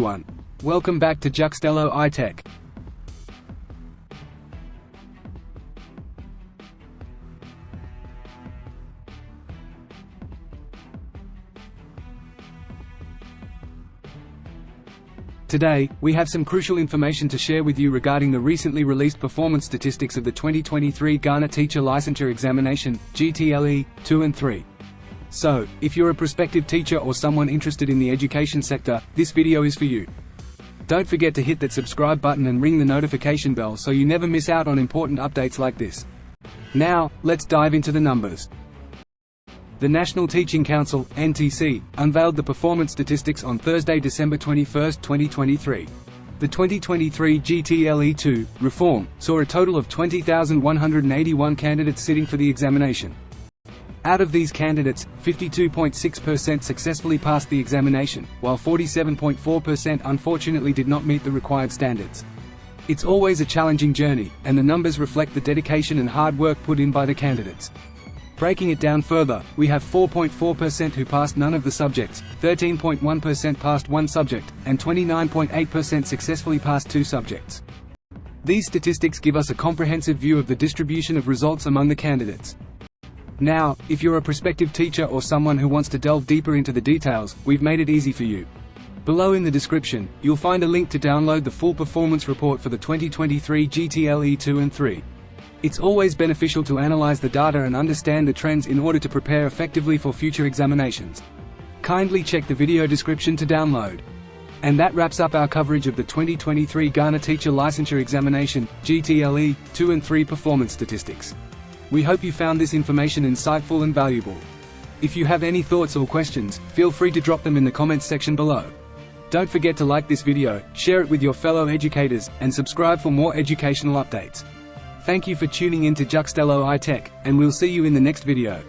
Everyone. Welcome back to GTLE Tech. Today, we have some crucial information to share with you regarding the recently released performance statistics of the 2023 Ghana Teacher Licensure Examination, GTLE, 2 and 3. So, if you're a prospective teacher or someone interested in the education sector, this video is for you. Don't forget to hit that subscribe button and ring the notification bell so you never miss out on important updates like this. Now, let's dive into the numbers. The National Teaching Council, NTC, unveiled the performance statistics on Thursday, December 21, 2023. The 2023 GTLE2 reform saw a total of 20,181 candidates sitting for the examination. Out of these candidates, 52.6% successfully passed the examination, while 47.4% unfortunately did not meet the required standards. It's always a challenging journey, and the numbers reflect the dedication and hard work put in by the candidates. Breaking it down further, we have 4.4% who passed none of the subjects, 13.1% passed one subject, and 29.8% successfully passed two subjects. These statistics give us a comprehensive view of the distribution of results among the candidates. Now, if you're a prospective teacher or someone who wants to delve deeper into the details, we've made it easy for you. Below in the description, you'll find a link to download the full performance report for the 2023 GTLE 2 and 3. It's always beneficial to analyze the data and understand the trends in order to prepare effectively for future examinations. Kindly check the video description to download. And that wraps up our coverage of the 2023 Ghana Teacher Licensure Examination, GTLE, 2 and 3 performance statistics. We hope you found this information insightful and valuable. If you have any thoughts or questions, feel free to drop them in the comments section below. Don't forget to like this video, share it with your fellow educators, and subscribe for more educational updates. Thank you for tuning in to GTLE Tech, and we'll see you in the next video.